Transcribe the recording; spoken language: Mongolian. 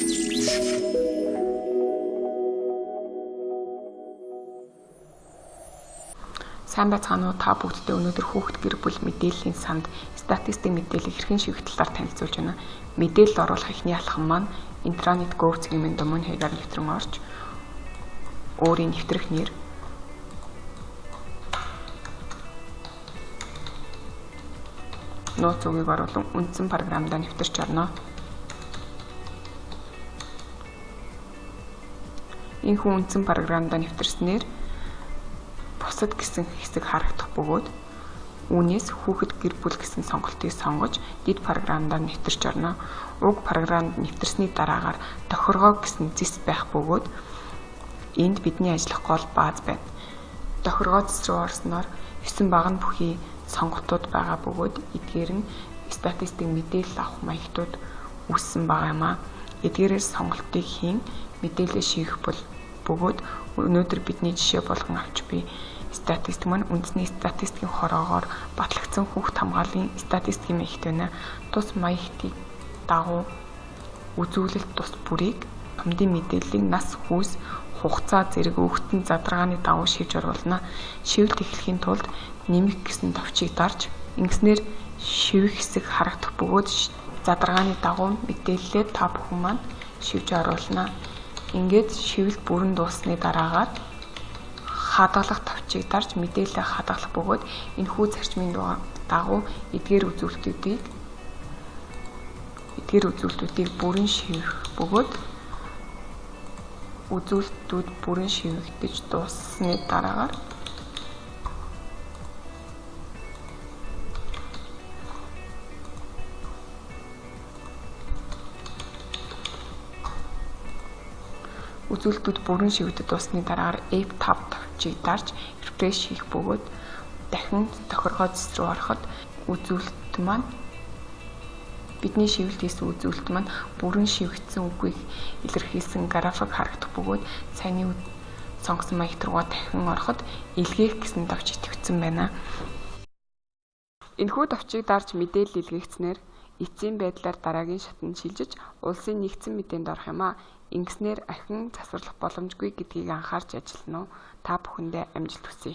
Сайн байцгаана уу, та бүгдтэй өнөөдөр хүүхэд гэр бүл мэдээллийн санд статистик мэдээлэл хэрхэн шивэх талаар танилцуулж байна. Мэдээлэл оруулах эхний алхам маань Intranet Gov цэгийн домын хаягаар нэвтрэн орж өөрийн нэвтрэх нэр, нууц үгийг оруулан үндсэн програмдаа нэвтэрч орно. Энэхүү үндсэн програмдаа нэвтэрснээр бусад гэсэн хэсэг харагдах бөгөөд үүнээс хүүхэд гэр бүл гэсэн сонголтыг сонгож дид програмдаар нэвтэрч орно. Уг програмд нэвтэрсний дараагаар тохиргоо гэсэн зэс байх бөгөөд энд бидний ажиллах гол бааз байна. Тохиргоо зэс рүү орсноор 9 баган бүхий сонголтууд байгаа бөгөөд эдгээр нь статистик мэдээлэл авах маягтууд үүссэн байгаа юм а. Эдгээрээс сонголтыг хийн мэдээлэл шийгэх бөгөөд өнөөдөр бидний жишээ болгон авч буй статистик маань үндэсний статистикийн хороогоор батлагдсан хүүхэд хамгааллын статистикийн маягт байна. Тус маягтыг дагуу үзүүлэлт тус бүрийг амдын мэдээллийг нас, хүүс, хугацаа зэрэг хүүхдийн задаргааны дагуу шийдж оруулна. Шивэлт эхлэхийн тулд нэмэх гэсэн товчийг дарж ингэснээр шивэх хэсэг харагдах бөгөөд задаргааны дагуу мэдээллээ та бүхэн маань шивж оруулна. Ингээд шивэлт бүрэн дууссаны дараагаар хадгалах товчийг дарж мэдээлэл хадгалах бөгөөд энэхүү зарчмын дагуу эдгээр үзүүлэлтүүдийг бүрэн шивэх бөгөөд үзүүлэлтүүд бүрэн шивэгдэж дууссаны дараагаар үзүүлэлтүүд бүрэн шивэгдэж дуусны дараагаар F5 товчийг дарж refresh хийх бөгөөд дахин тохиргоо зэс рүү ороход үзүүлэлт маань бидний шивэлт хийсэн үзүүлэлт маань бүрэн шивэгдсэн үгийг илэрхийлсэн график харагдах бөгөөд саяны сонгосон маягт руугаа дахин ороход илгээх гэсэн товчийг тавьсан байна. Энэхүү товчийг дарж мэдээлэл илгээгдснээр эцсийн байдлаар дараагийн шатанд шилжиж улсын нэгдсэн мэдээнд орох юм а. Ингэснээр ахин засварлах боломжгүй гэдгийг анхаарч ажиллана уу. Та бүхэндээ амжилт хүсье.